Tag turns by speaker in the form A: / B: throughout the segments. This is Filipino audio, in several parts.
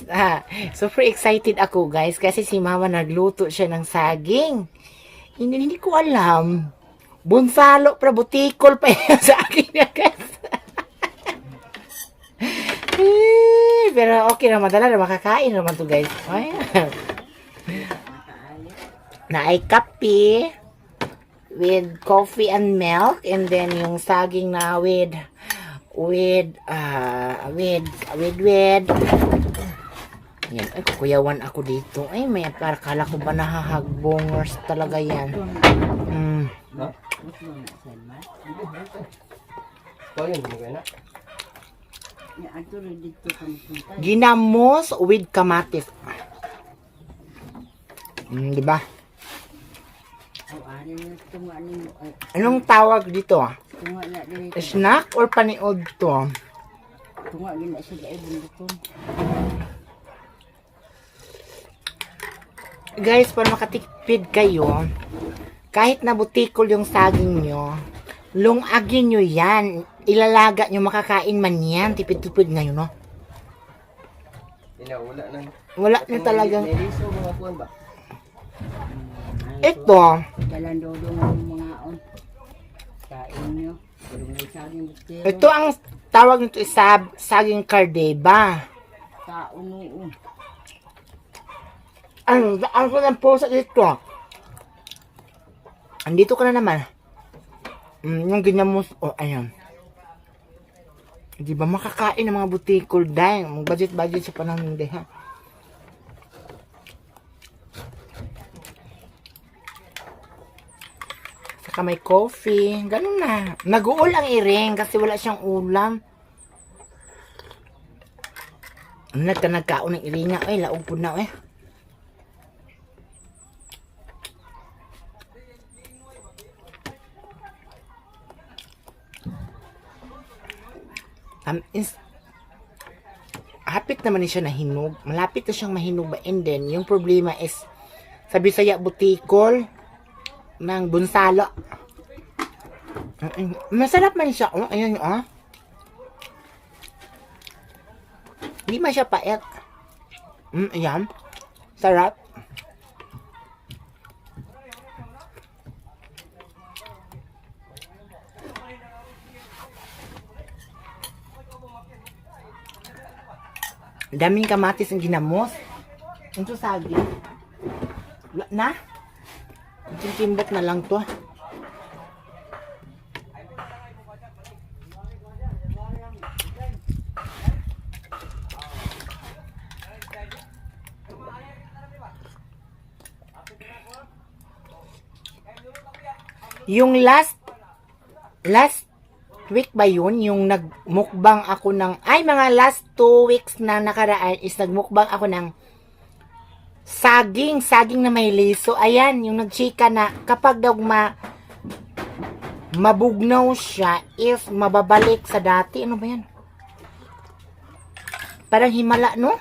A: guys, super excited ako guys kasi si mama nagluto siya ng saging. Hindi ko alam. Bunsalo pra butikol pa yan sa akin na guys. Pero okay naman talaga, makakain naman to guys. Ayan. Na ay kape with coffee and milk, and then yung saging na with yan. Ay, kukuyawan ako dito. Ay, may para kala ko ba nahahagbongers talaga yan. Ginamos with kamatis. Di ba? Anong tawag dito? Snack or paniod to? Guys, para makatipid kayo, kahit na butikol yung saging nyo, lungagin nyo yan. Ilalaga nyo, makakain man yan. Tipid-tipid ngayon, no? Wala na talagang... Ito. Ito ang tawag nito isa saging kardeba. Ang ko ng pusa dito. Andito ka na naman. Yung ginamos. Oh, ayan. Di ba makakain ng mga butikol dahil mag-budget sa panahon hindi ha. Saka may coffee. Ganun na. Nag-uul ang iring kasi wala siyang ulam. Nagkaon ng iringa. Ay, laog po na eh. Hapit naman niya na hinog. Malapit na siyang mahinog ba? And then, yung problema is sa Bisaya butikol ng bunsalo. Masarap man siya. Oh, ayan oh. Hindi man siya paet. Ayan. Sarap. Daming kamatis ang ginamos. Ito saging. Wala na. Kimbot na lang to. Yung last week ba yun, yung nagmukbang ako ng, mga last 2 weeks na nakaraan is nagmukbang ako ng saging na may liso. Ayan, yung nagchika na kapag daw mabugnaw siya, if mababalik sa dati, ano ba yan? Parang himala, no?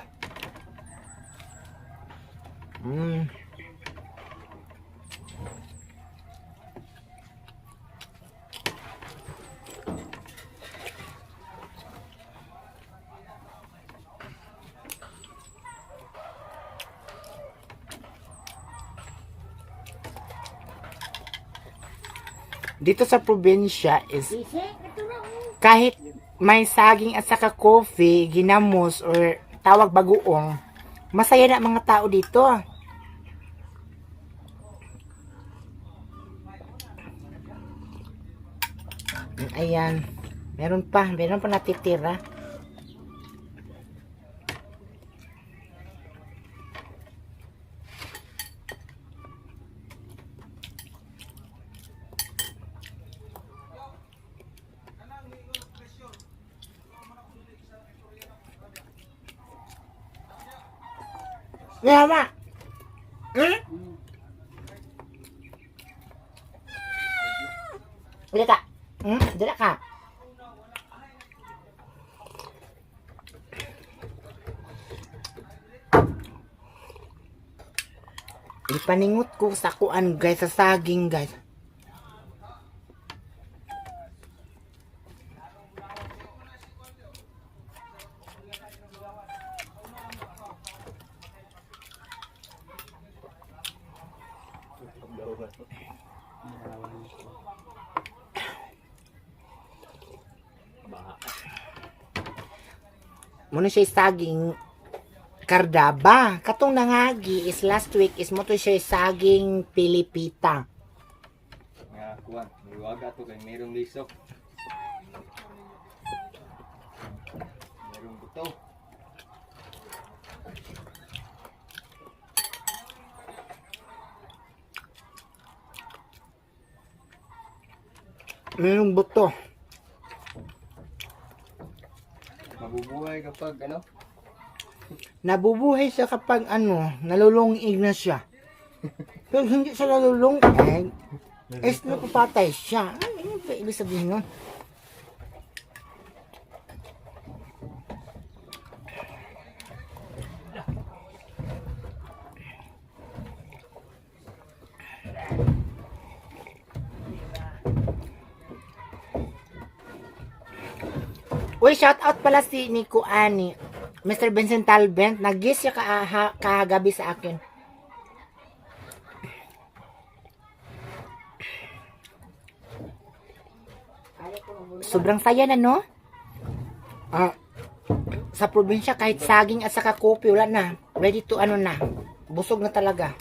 A: Dito sa probinsya is kahit may saging at saka coffee, ginamos or tawag bagoong, masaya na mga tao dito. Ayan. Meron pa natitira. Mama. Dila ka. Dila ka. Ipaningot ko sa kuan guys, sa saging guys. Muna siya saging kardaba. Katong nangagi is last week is mo to siya saging pilipita.
B: Nga kuan, liwaga to kay merong lisok. Merong buto.
A: Mayroong buto.
B: Mabubuhay kapag ano?
A: Nabubuhay siya kapag nalulungig na siya. Pero hindi siya nalulungig. Is napapatay siya. Ano ba ibig sabihin nun? Uy, shout out pala si Nico Ani. Mr. Vincent Talbent, nag-gis siya kahagabi sa akin. Sobrang saya na, no? Sa probinsya, kahit saging at saka kopi, wala na. Ready to na. Busog na talaga.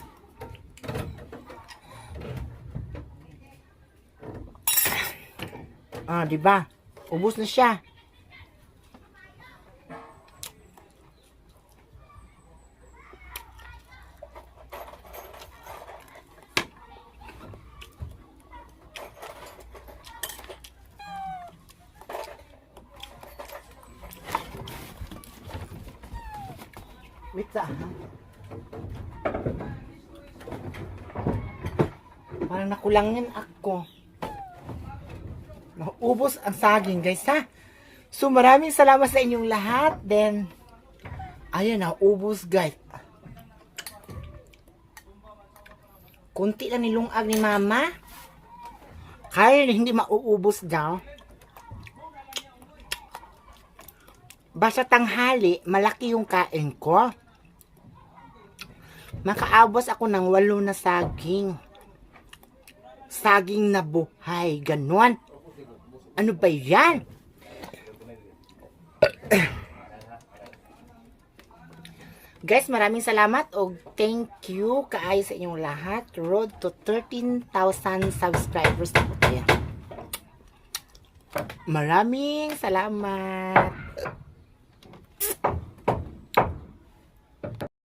A: Diba? Ubus na siya. Wait sa parang nakulang yan ako. Naubos ang saging, guys, ha? So, maraming salamat sa inyong lahat. Then, ayan, naubos, guys. Kunti lang nilungag ni mama. Kaya hindi mauubos daw. Basta tanghali, malaki yung kain ko. Makaabos ako ng 8 na saging. Saging na buhay. Ganon. Ano ba yan? Guys, maraming salamat o thank you kaayo sa inyong lahat. Road to 13,000 subscribers na po tayo. Maraming salamat.